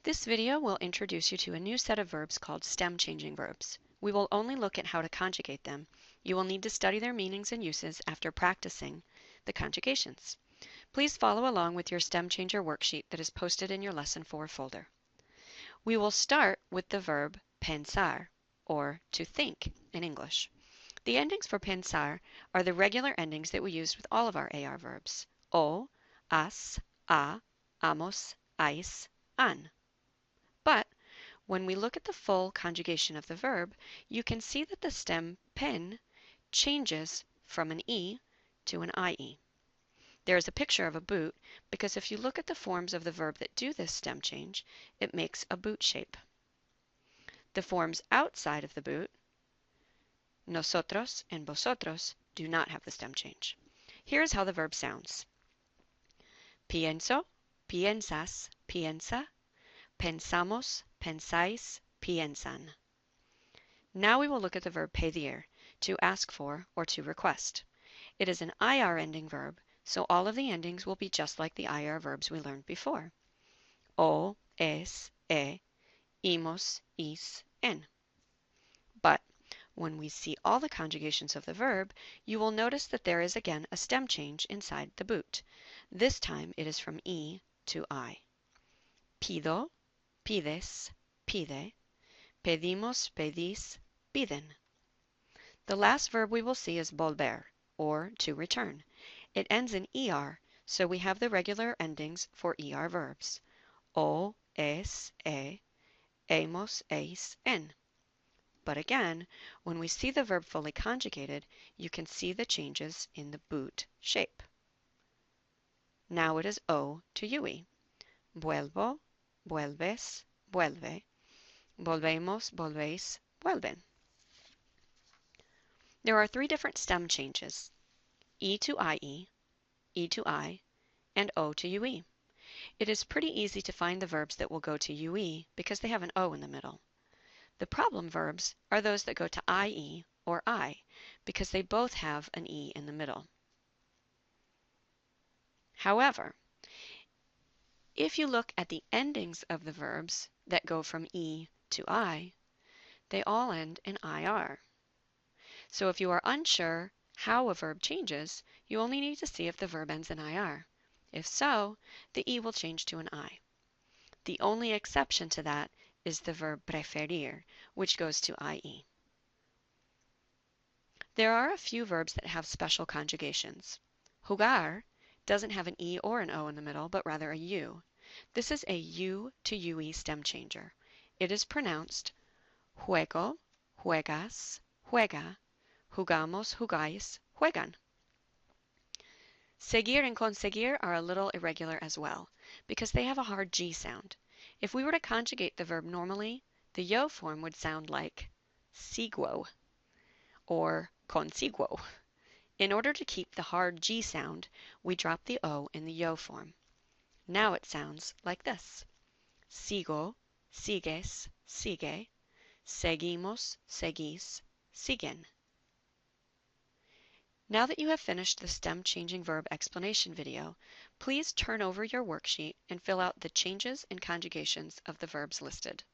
This video will introduce you to a new set of verbs called stem-changing verbs. We will only look at how to conjugate them. You will need to study their meanings and uses after practicing the conjugations. Please follow along with your stem changer worksheet that is posted in your Lesson 4 folder. We will start with the verb pensar, or to think in English. The endings for pensar are the regular endings that we use with all of our AR verbs: o, as, a, amos, ais, an. But when we look at the full conjugation of the verb, you can see that the stem pen changes from an E to an IE. There is a picture of a boot because if you look at the forms of the verb that do this stem change, it makes a boot shape. The forms outside of the boot, nosotros and vosotros, do not have the stem change. Here's how the verb sounds. Pienso, piensas, piensa, pensamos, pensáis, piensan. Now we will look at the verb pedir, to ask for or to request. It is an IR ending verb, so all of the endings will be just like the IR verbs we learned before. O, es, e, imos, is, en. But when we see all the conjugations of the verb, you will notice that there is again a stem change inside the boot. This time it is from E to I. Pido, pides, pide, pedimos, pedís, piden. The last verb we will see is volver, or to return. It ends in ER, so we have the regular endings for ER verbs. O, es, e, hemos, eis, en. But again, when we see the verb fully conjugated, you can see the changes in the boot shape. Now it is O to UE. Vuelvo, vuelves, vuelve. Volvemos, volvéis, vuelven. There are three different stem changes: E to IE, E to I, and O to UE. It is pretty easy to find the verbs that will go to UE because they have an O in the middle. The problem verbs are those that go to IE or I because they both have an E in the middle. However, if you look at the endings of the verbs that go from E to I, they all end in IR. So if you are unsure how a verb changes, you only need to see if the verb ends in IR. If so, the E will change to an I. The only exception to that is the verb preferir, which goes to IE. There are a few verbs that have special conjugations. Jugar doesn't have an E or an O in the middle, but rather a U. This is a U to UE stem changer. It is pronounced juego, juegas, juega, jugamos, jugáis, juegan. Seguir and conseguir are a little irregular as well, because they have a hard G sound. If we were to conjugate the verb normally, the yo form would sound like siguo or consiguo. In order to keep the hard G sound, we drop the O in the yo form. Now it sounds like this: sigo, sigues, sigue, seguimos, seguís, siguen. Now that you have finished the stem changing verb explanation video, please turn over your worksheet and fill out the changes and conjugations of the verbs listed.